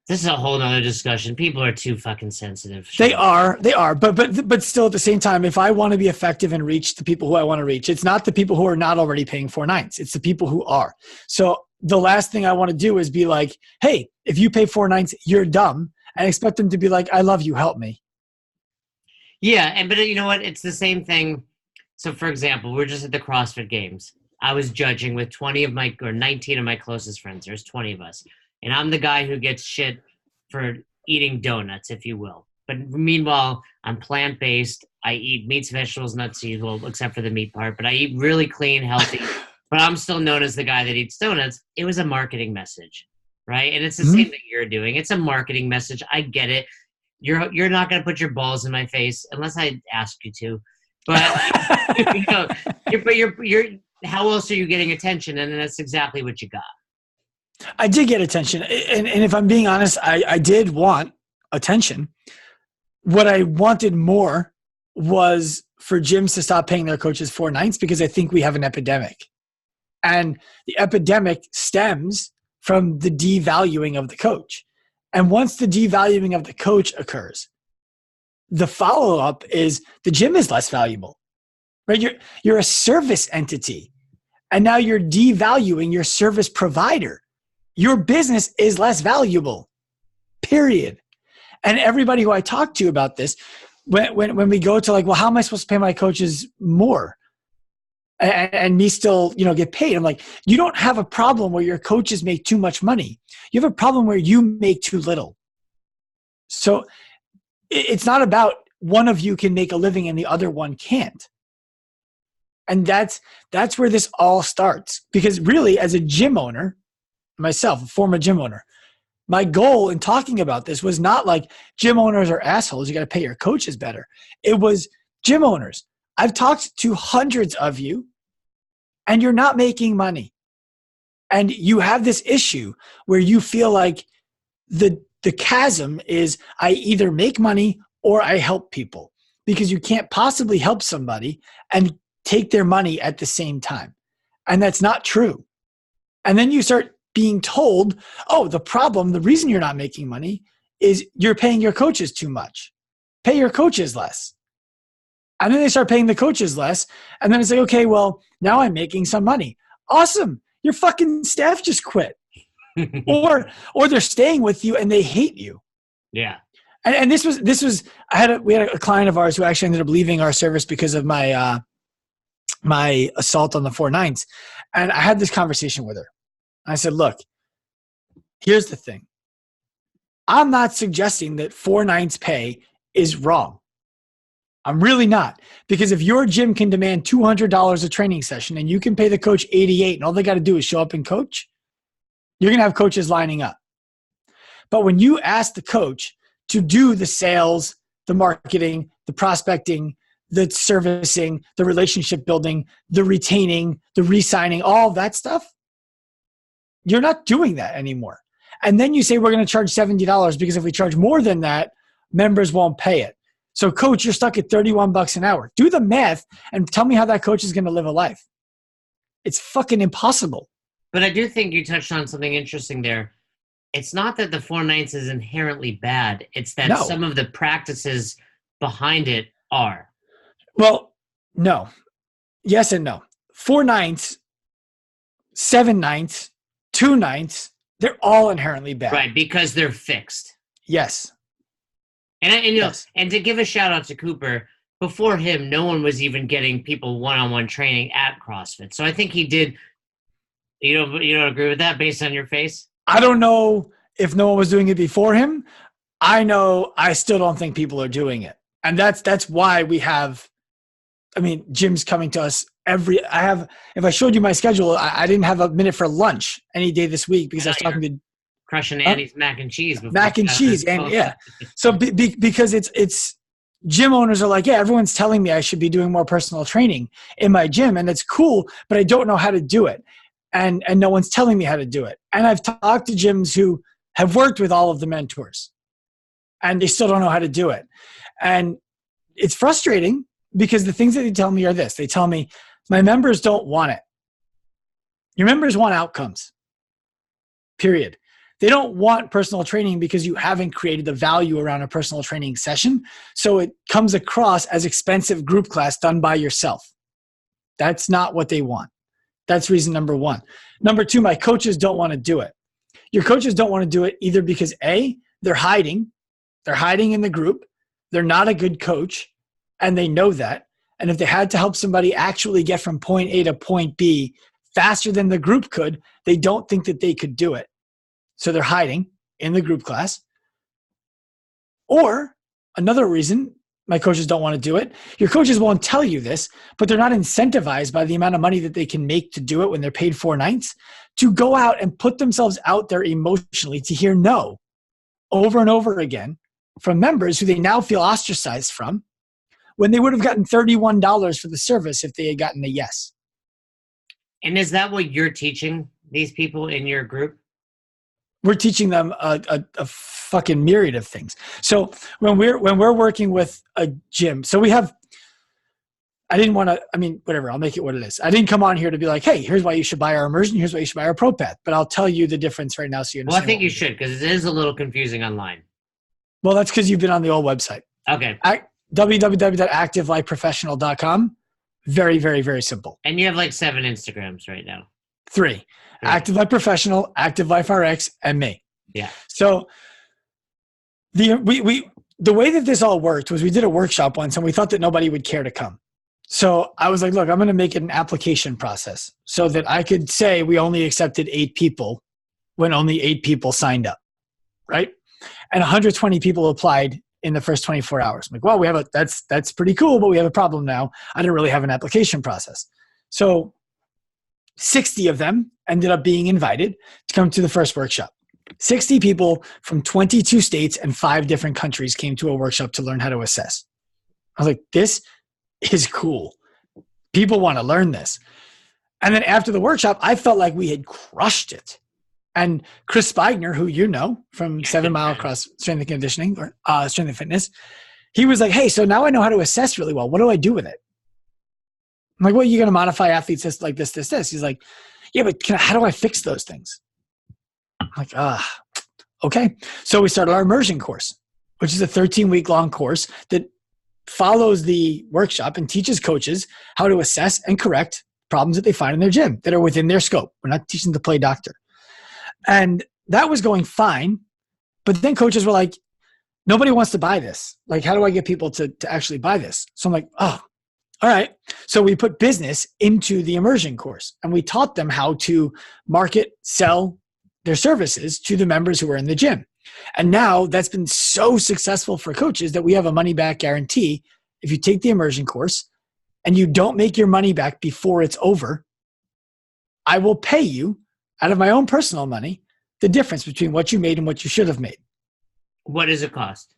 Speaker 1: This is a whole nother discussion. People are too fucking sensitive.
Speaker 2: They are. But still at the same time, if I want to be effective and reach the people who I want to reach, it's not the people who are not already paying 4 nights. It's the people who are. So the last thing I want to do is be like, hey, if you pay 4 nights, you're dumb, and expect them to be like, I love you, help me.
Speaker 1: Yeah, but you know what? It's the same thing. So for example, we're just at the CrossFit Games. I was judging with 19 of my closest friends. There's 20 of us. And I'm the guy who gets shit for eating donuts, if you will. But meanwhile, I'm plant-based. I eat meats, vegetables, nuts, seeds, well, except for the meat part. But I eat really clean, healthy. But I'm still known as the guy that eats donuts. It was a marketing message, right? And it's the same thing you're doing. It's a marketing message. I get it. You're not going to put your balls in my face unless I ask you to. But you're how else are you getting attention? And that's exactly what you got.
Speaker 2: I did get attention. And if I'm being honest, I did want attention. What I wanted more was for gyms to stop paying their coaches 4 nights because I think we have an epidemic. And the epidemic stems from the devaluing of the coach. And once the devaluing of the coach occurs, the follow-up is the gym is less valuable, right? You're a service entity. And now you're devaluing your service provider. Your business is less valuable, period. And everybody who I talk to about this, when we go to like, well, how am I supposed to pay my coaches more? And me still, get paid. I'm like, you don't have a problem where your coaches make too much money. You have a problem where you make too little. So it's not about one of you can make a living and the other one can't. And that's where this all starts. Because really, as a gym owner, myself, a former gym owner, my goal in talking about this was not like gym owners are assholes. You got to pay your coaches better. It was gym owners. I've talked to hundreds of you and you're not making money. And you have this issue where you feel like the chasm is I either make money or I help people, because you can't possibly help somebody and take their money at the same time. And that's not true. And then you start being told, oh, the reason you're not making money is you're paying your coaches too much. Pay your coaches less. And then they start paying the coaches less. And then it's like, okay, well, now I'm making some money. Awesome. Your fucking staff just quit. or they're staying with you and they hate you.
Speaker 1: Yeah.
Speaker 2: And this was we had a client of ours who actually ended up leaving our service because of my my assault on the 4 nights. And I had this conversation with her. I said, look, here's the thing. I'm not suggesting that 4 nights pay is wrong. I'm really not. Because if your gym can demand $200 a training session and you can pay the coach $88 and all they got to do is show up and coach, you're going to have coaches lining up. But when you ask the coach to do the sales, the marketing, the prospecting, the servicing, the relationship building, the retaining, the re-signing, all that stuff, you're not doing that anymore. And then you say, we're going to charge $70 because if we charge more than that, members won't pay it. So coach, you're stuck at $31 an hour. Do the math and tell me how that coach is going to live a life. It's fucking impossible.
Speaker 1: But I do think you touched on something interesting there. It's not that the 4 nights is inherently bad. It's that some of the practices behind it are.
Speaker 2: Well, no. Yes and no. 4/9, 7/9, 2/9, they're all inherently bad.
Speaker 1: Right, because they're fixed.
Speaker 2: Yes.
Speaker 1: And
Speaker 2: Yes.
Speaker 1: and to give a shout out to Cooper, before him, no one was even getting people one-on-one training at CrossFit. So I think he did. You don't agree with that based on your face?
Speaker 2: I don't know if no one was doing it before him. I still don't think people are doing it. And that's why we have, gyms coming to us if I showed you my schedule, I didn't have a minute for lunch any day this week because I was talking to
Speaker 1: crushing Andy's mac and cheese.
Speaker 2: Mac and cheese. And yeah. So because it's gym owners are like, yeah, everyone's telling me I should be doing more personal training in my gym. And it's cool, but I don't know how to do it. And no one's telling me how to do it. And I've talked to gyms who have worked with all of the mentors and they still don't know how to do it. And it's frustrating because the things that they tell me are this. They tell me, my members don't want it. Your members want outcomes, period. They don't want personal training because you haven't created the value around a personal training session. So it comes across as expensive group class done by yourself. That's not what they want. That's reason number one. Number two, my coaches don't want to do it. Your coaches don't want to do it either because A, they're hiding. They're hiding in the group. They're not a good coach, and they know that. And if they had to help somebody actually get from point A to point B faster than the group could, they don't think that they could do it. So they're hiding in the group class. Or another reason my coaches don't want to do it, your coaches won't tell you this, but they're not incentivized by the amount of money that they can make to do it when they're paid 4/9 to go out and put themselves out there emotionally to hear no over and over again from members who they now feel ostracized from when they would have gotten $31 for the service if they had gotten a yes.
Speaker 1: And is that what you're teaching these people in your group?
Speaker 2: We're teaching them a fucking myriad of things. So when we're working with a gym, so we have, I didn't want to, whatever, I'll make it what it is. I didn't come on here to be like, hey, here's why you should buy our immersion. Here's why you should buy our Pro Path. But I'll tell you the difference right now so you understand.
Speaker 1: Well, I think you should because it is a little confusing online.
Speaker 2: Well, that's because you've been on the old website.
Speaker 1: Okay.
Speaker 2: www.activeliveprofessional.com. Very, very, very simple.
Speaker 1: And you have like 7 Instagrams right now.
Speaker 2: 3. Active Life Professional, Active Life RX, and me.
Speaker 1: Yeah.
Speaker 2: So the way that this all worked was we did a workshop once and we thought that nobody would care to come. So I was like, look, I'm going to make it an application process so that I could say we only accepted 8 people when only 8 people signed up, right? And 120 people applied in the first 24 hours. I'm like, well, that's pretty cool, but we have a problem now. I didn't really have an application process. So 60 of them ended up being invited to come to the first workshop. 60 people from 22 states and 5 different countries came to a workshop to learn how to assess. I was like, this is cool. People want to learn this. And then after the workshop, I felt like we had crushed it. And Chris Spigner, who you know from 7 Mile Cross Strength and Conditioning or Strength and Fitness, he was like, hey, so now I know how to assess really well. What do I do with it? I'm like, well, you're going to modify athletes like this. He's like, yeah, but how do I fix those things? I'm like, okay. So we started our immersion course, which is a 13-week long course that follows the workshop and teaches coaches how to assess and correct problems that they find in their gym that are within their scope. We're not teaching them to play doctor. And that was going fine. But then coaches were like, nobody wants to buy this. Like, how do I get people to actually buy this? So I'm like, oh, all right. So we put business into the immersion course and we taught them how to market, sell their services to the members who are in the gym. And now that's been so successful for coaches that we have a money back guarantee. If you take the immersion course and you don't make your money back before it's over, I will pay you out of my own personal money the difference between what you made and what you should have made.
Speaker 1: What does it cost?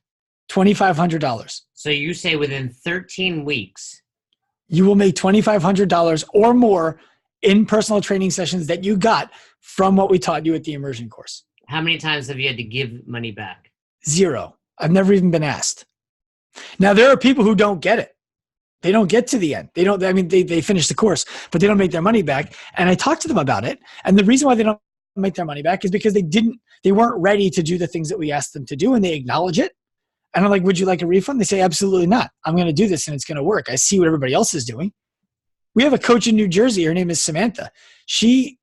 Speaker 2: $2,500.
Speaker 1: So you say within 13 weeks,
Speaker 2: you will make $2,500 or more in personal training sessions that you got from what we taught you at the immersion course.
Speaker 1: How many times have you had to give money back?
Speaker 2: 0. I've never even been asked. Now, there are people who don't get it. They don't get to the end. They finish the course, but they don't make their money back. And I talked to them about it. And the reason why they don't make their money back is because they weren't ready to do the things that we asked them to do, and they acknowledge it. And I'm like, would you like a refund? They say, absolutely not. I'm going to do this and it's going to work. I see what everybody else is doing. We have a coach in New Jersey. Her name is Samantha. She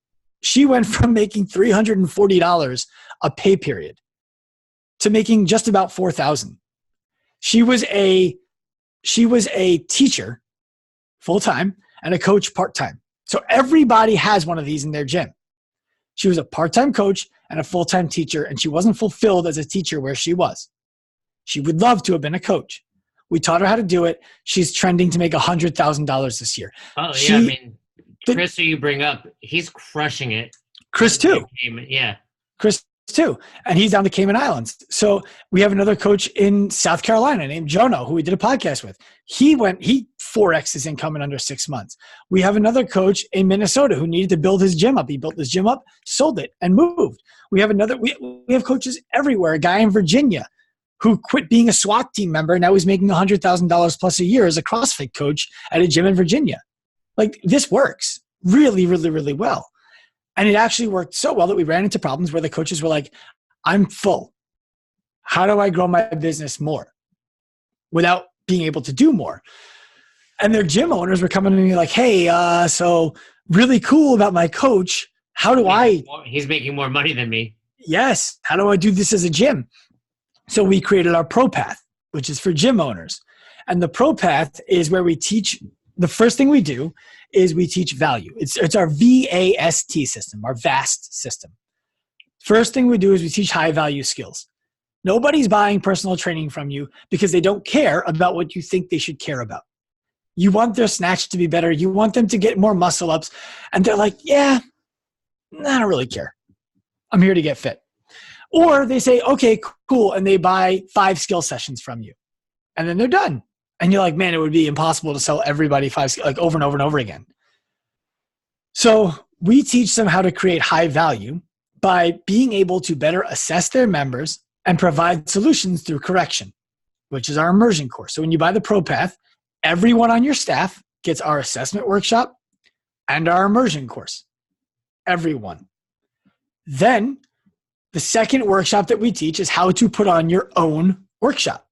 Speaker 2: went from making $340 a pay period to making just about $4,000. She was a teacher full-time and a coach part-time. So everybody has one of these in their gym. She was a part-time coach and a full-time teacher, and she wasn't fulfilled as a teacher where she was. She would love to have been a coach. We taught her how to do it. She's trending to make $100,000 this year.
Speaker 1: Oh, yeah. I mean, Chris, who you bring up, he's crushing it.
Speaker 2: Chris, too.
Speaker 1: Yeah.
Speaker 2: Chris, too. And he's down the Cayman Islands. So we have another coach in South Carolina named Jono, who we did a podcast with. He 4X his income in under 6 months. We have another coach in Minnesota who needed to build his gym up. He built his gym up, sold it, and moved. We have coaches everywhere. A guy in Virginia who quit being a SWAT team member. Now he's making $100,000 plus a year as a CrossFit coach at a gym in Virginia. Like, this works really, really, really well. And it actually worked so well that we ran into problems where the coaches were like, I'm full. How do I grow my business more without being able to do more? And their gym owners were coming to me like, hey, so really cool about my coach. How do I?
Speaker 1: He's making more money than me.
Speaker 2: Yes. How do I do this as a gym? So we created our Pro Path, which is for gym owners. And the Pro Path is where we teach, the first thing we do is we teach value. It's our VAST system, our VAST system. First thing we do is we teach high value skills. Nobody's buying personal training from you because they don't care about what you think they should care about. You want their snatch to be better. You want them to get more muscle ups. And they're like, yeah, I don't really care. I'm here to get fit. Or they say, okay, cool. And they buy 5 skill sessions from you. And then they're done. And you're like, man, it would be impossible to sell everybody 5, like over and over and over again. So we teach them how to create high value by being able to better assess their members and provide solutions through correction, which is our immersion course. So when you buy the Pro Path, everyone on your staff gets our assessment workshop and our immersion course. Everyone. Then the second workshop that we teach is how to put on your own workshop.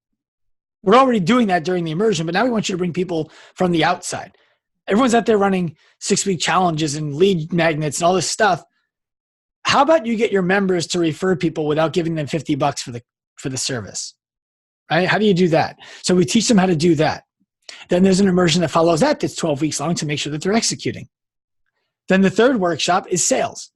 Speaker 2: We're already doing that during the immersion, but now we want you to bring people from the outside. Everyone's out there running 6-week challenges and lead magnets and all this stuff. How about you get your members to refer people without giving them $50 for the service? Right? How do you do that? So we teach them how to do that. Then there's an immersion that follows that that's 12 weeks long to make sure that they're executing. Then the third workshop is sales.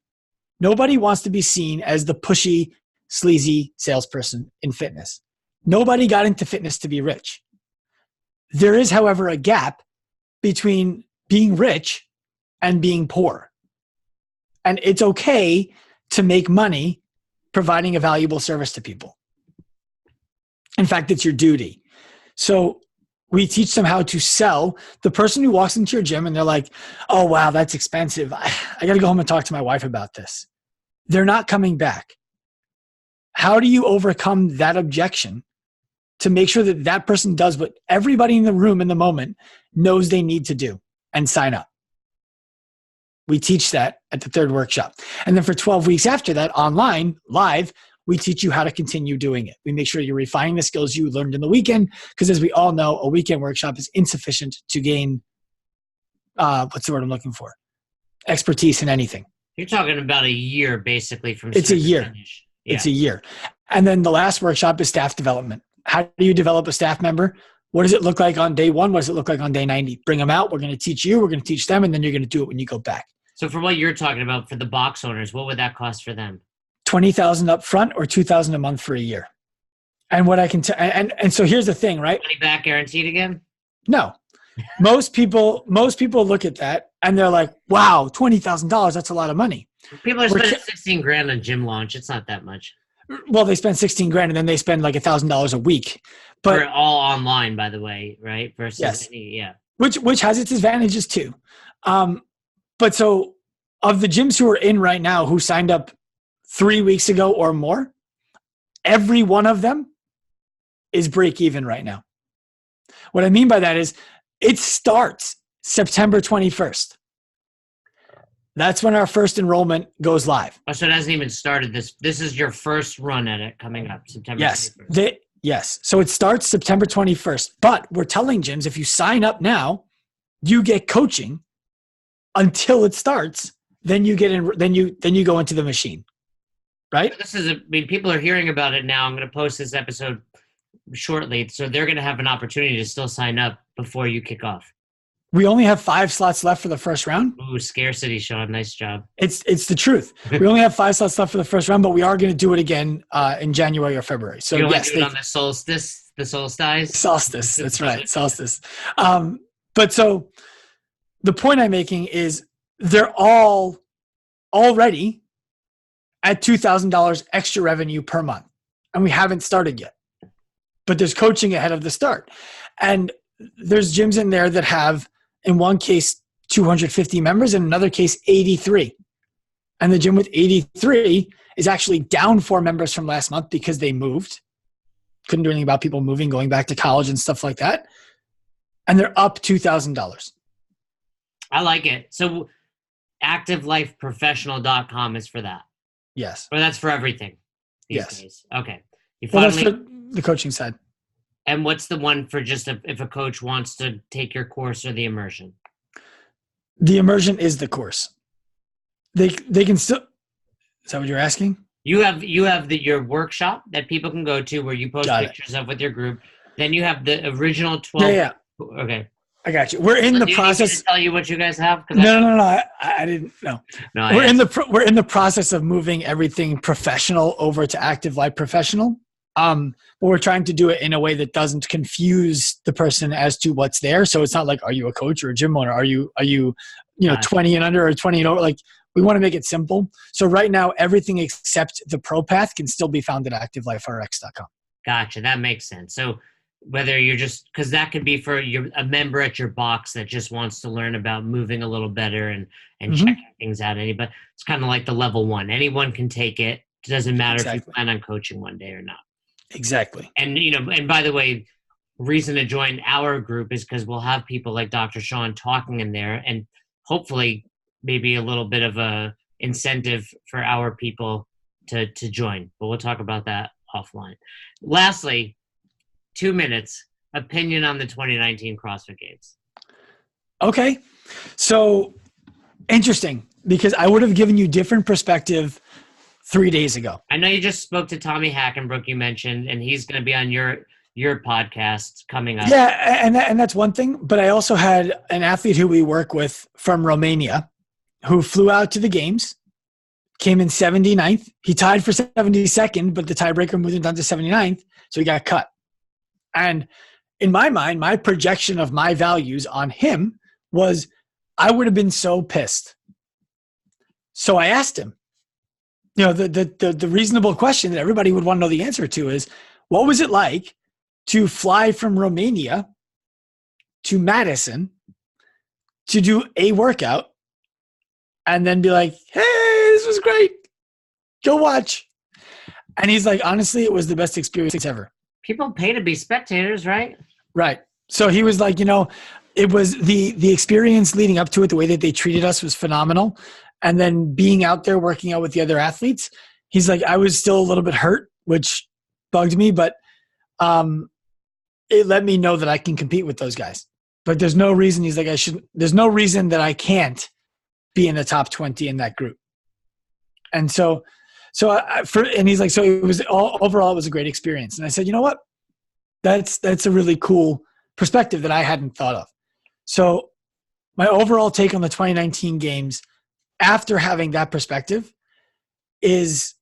Speaker 2: Nobody wants to be seen as the pushy, sleazy salesperson in fitness. Nobody got into fitness to be rich. There is, however, a gap between being rich and being poor. And it's okay to make money providing a valuable service to people. In fact, it's your duty. So we teach them how to sell. The person who walks into your gym and they're like, oh, wow, that's expensive. I got to go home and talk to my wife about this. They're not coming back. How do you overcome that objection to make sure that that person does what everybody in the room in the moment knows they need to do and sign up? We teach that at the third workshop. And then for 12 weeks after that, online, live, we teach you how to continue doing it. We make sure you're refining the skills you learned in the weekend, because as we all know, a weekend workshop is insufficient to gain, what's the word I'm looking for? Expertise in anything.
Speaker 1: You're talking about a year, basically, from
Speaker 2: It's a year.
Speaker 1: finish. Yeah.
Speaker 2: It's a year. And then the last workshop is staff development. How do you develop a staff member? What does it look like on day 1? What does it look like on day 90? Bring them out. We're going to teach you. We're going to teach them. And then you're going to do it when you go back.
Speaker 1: So for what you're talking about, for the box owners, what would that cost for them?
Speaker 2: $20,000 up front or $2,000 a month for a year. And what I can tell, and so here's the thing, right?
Speaker 1: Money back guaranteed again?
Speaker 2: No. Most people look at that and they're like, wow, $20,000, that's a lot of money.
Speaker 1: People are spending $16,000 on gym launch. It's not that much.
Speaker 2: Well, they spend $16,000 and then they spend like $1,000 a week. But
Speaker 1: for all online, by the way, right? Versus
Speaker 2: yes. Which has its advantages too. But so of the gyms who are in right now who signed up 3 weeks ago or more, every one of them is break even right now. What I mean by that is it starts September 21st. That's when our first enrollment goes live.
Speaker 1: Oh, so it hasn't even started. This is your first run at it coming up September 21st.
Speaker 2: Yes. So it starts September 21st, but we're telling gyms, if you sign up now, you get coaching until it starts. Then you get in, then you go into the machine. Right?
Speaker 1: People are hearing about it now. I'm going to post this episode shortly. So they're going to have an opportunity to still sign up before you kick off.
Speaker 2: We only have 5 slots left for the first round.
Speaker 1: Ooh, scarcity, Sean. Nice job.
Speaker 2: It's the truth. We only have 5 slots left for the first round, but we are going to do it again in January or February. So
Speaker 1: you
Speaker 2: yes,
Speaker 1: do it on the solstice.
Speaker 2: Solstice. That's right. Solstice. But so the point I'm making is they're all already at $2,000 extra revenue per month, and we haven't started yet. But there's coaching ahead of the start, and there's gyms in there that have, in one case, 250 members, in another case, 83. And the gym with 83 is actually down 4 members from last month because they moved. Couldn't do anything about people moving, going back to college and stuff like that. And they're up $2,000.
Speaker 1: I like it. So activelifeprofessional.com is for that.
Speaker 2: Yes.
Speaker 1: Or that's for everything these
Speaker 2: yes.
Speaker 1: days. Okay.
Speaker 2: That's for the coaching side.
Speaker 1: And what's the one for just if a coach wants to take your course or the immersion?
Speaker 2: The immersion is the course. They can still. Is that what you're asking?
Speaker 1: You have your workshop that people can go to where you post pictures of with your group. Then you have the original 12.
Speaker 2: Yeah.
Speaker 1: Okay.
Speaker 2: I got you. We're in the process.
Speaker 1: Do you need me to tell you what you guys have?
Speaker 2: No. I didn't know. No, we're in the process of moving everything professional over to Active Life Professional. But we're trying to do it in a way that doesn't confuse the person as to what's there. So it's not like, are you a coach or a gym owner? Are you 20 and under or 20 and over? Like, we want to make it simple. So right now, everything except the Pro Path can still be found at activeliferx.com.
Speaker 1: Gotcha. That makes sense. So whether you're just, because that could be for a member at your box that just wants to learn about moving a little better and checking things out. But it's kind of like the level 1. Anyone can take it. It doesn't matter if you plan on coaching one day or not.
Speaker 2: Exactly.
Speaker 1: And, and by the way, reason to join our group is because we'll have people like Dr. Sean talking in there, and hopefully maybe a little bit of a incentive for our people to join. But we'll talk about that offline. Lastly, 2 minutes, opinion on the 2019 CrossFit Games.
Speaker 2: Okay. So interesting, because I would have given you different perspective 3 days ago.
Speaker 1: I know you just spoke to Tommy Hackenbrook, you mentioned, and he's going to be on your podcast coming up.
Speaker 2: Yeah, and that's one thing. But I also had an athlete who we work with from Romania who flew out to the games, came in 79th. He tied for 72nd, but the tiebreaker moved him down to 79th, so he got cut. And in my mind, my projection of my values on him was I would have been so pissed. So I asked him, the reasonable question that everybody would want to know the answer to is, what was it like to fly from Romania to Madison to do a workout and then be like, hey, this was great. Go watch. And he's like, honestly, it was the best experience ever.
Speaker 1: People pay to be spectators, right?
Speaker 2: Right. So he was like, it was the experience leading up to it, the way that they treated us was phenomenal. And then being out there working out with the other athletes, he's like, I was still a little bit hurt, which bugged me, but it let me know that I can compete with those guys. But there's no reason, he's like, there's no reason that I can't be in the top 20 in that group. And and he's like, so it was overall, it was a great experience. And I said, you know what? That's a really cool perspective that I hadn't thought of. So my overall take on the 2019 games after having that perspective is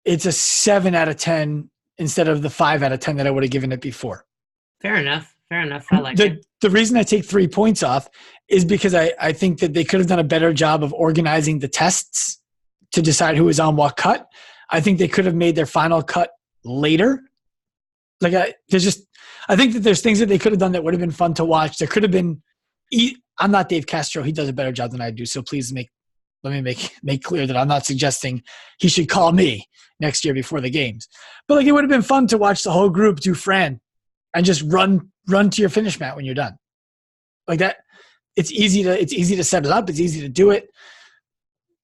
Speaker 2: it's a 7 out of 10 instead of the 5 out of 10 that I would have given it before.
Speaker 1: Fair enough. I like it.
Speaker 2: The reason I take 3 points off is because I think that they could have done a better job of organizing the tests to decide who was on what cut. I think they could have made their final cut later. I think that there's things that they could have done that would have been fun to watch. There could have been, I'm not Dave Castro. He does a better job than I do. So please let me make clear that I'm not suggesting he should call me next year before the games. But it would have been fun to watch the whole group do Fran and just run to your finish mat when you're done. Like that. It's easy to set it up. It's easy to do it.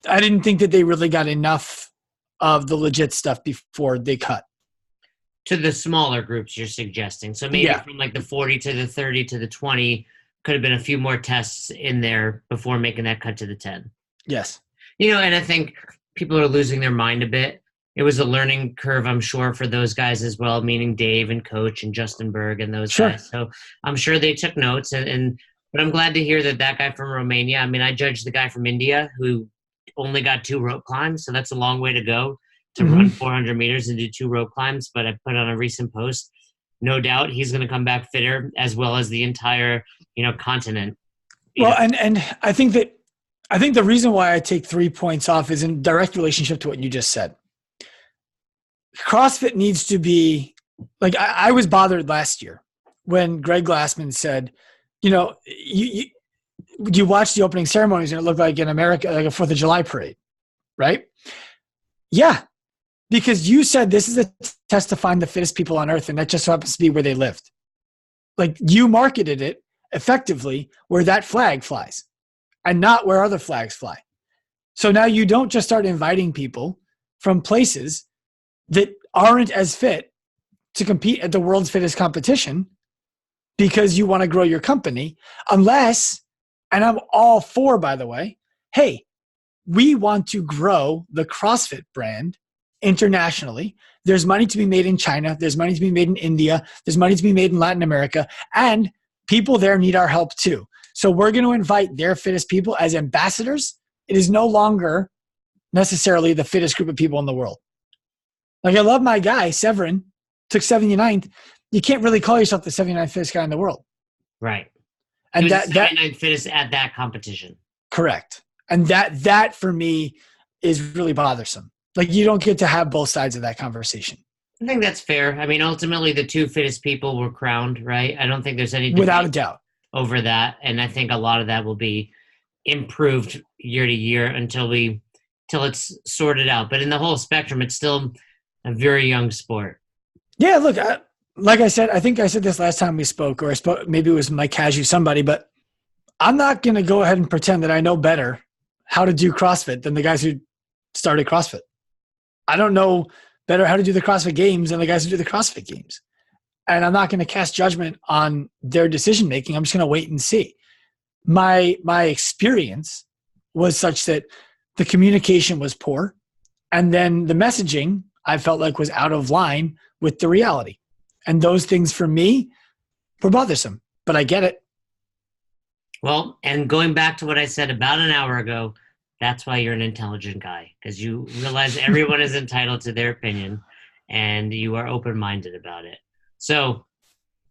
Speaker 2: I didn't think that they really got enough of the legit stuff before they cut.
Speaker 1: To the smaller groups you're suggesting. So maybe from like the 40 to the 30 to the 20 could have been a few more tests in there before making that cut to the 10.
Speaker 2: Yes.
Speaker 1: And I think people are losing their mind a bit. It was a learning curve, I'm sure, for those guys as well, meaning Dave and Coach and Justin Berg and those guys. So I'm sure they took notes. But I'm glad to hear that guy from Romania, I mean, I judged the guy from India who only got 2 rope climbs. So that's a long way to go to run 400 meters and do 2 rope climbs. But I put on a recent post, no doubt he's going to come back fitter as well as the entire, continent.
Speaker 2: Well, and I think the reason why I take 3 points off is in direct relationship to what you just said. CrossFit needs to be like, I was bothered last year when Greg Glassman said, you watch the opening ceremonies and it looked like in America, like a 4th of July parade, right? Yeah. Because you said this is a test to find the fittest people on earth, and that just happens to be where they lived. Like, you marketed it effectively where that flag flies and not where other flags fly. So now you don't just start inviting people from places that aren't as fit to compete at the world's fittest competition because you want to grow your company, unless, and I'm all for, by the way, hey, we want to grow the CrossFit brand internationally. There's money to be made in China. There's money to be made in India. There's money to be made in Latin America. And people there need our help too. So we're going to invite their fittest people as ambassadors. It is no longer necessarily the fittest group of people in the world. Like, I love my guy, Severin, took 79th. You can't really call yourself the 79th fittest guy in the world.
Speaker 1: Right.
Speaker 2: And
Speaker 1: that 79th fittest at that competition.
Speaker 2: Correct. And that for me is really bothersome. Like, you don't get to have both sides of that conversation.
Speaker 1: I think that's fair. I mean, ultimately, the 2 fittest people were crowned, right? I don't think there's any debate
Speaker 2: without a doubt
Speaker 1: over that. And I think a lot of that will be improved year to year until it's sorted out. But in the whole spectrum, it's still a very young sport.
Speaker 2: Yeah, look, like I said, I think I said this last time we spoke, or I spoke, maybe it was Mike Cashew, somebody, but I'm not going to go ahead and pretend that I know better how to do CrossFit than the guys who started CrossFit. I don't know better how to do the CrossFit Games than the guys who do the CrossFit Games. And I'm not going to cast judgment on their decision-making. I'm just going to wait and see. My experience was such that the communication was poor. And then the messaging I felt like was out of line with the reality. And those things for me were bothersome, but I get it.
Speaker 1: Well, and going back to what I said about an hour ago, that's why you're an intelligent guy, because you realize everyone is entitled to their opinion and you are open-minded about it. So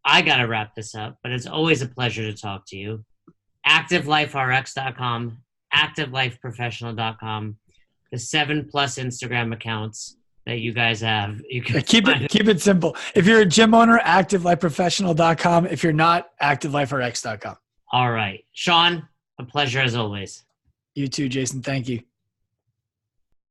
Speaker 1: I got to wrap this up, but it's always a pleasure to talk to you. ActiveLifeRx.com, ActiveLifeProfessional.com, the 7+ Instagram accounts that you guys have. You can
Speaker 2: keep it simple. If you're a gym owner, ActiveLifeProfessional.com. If you're not, ActiveLifeRx.com.
Speaker 1: All right. Sean, a pleasure as always.
Speaker 2: You too, Jason. Thank you.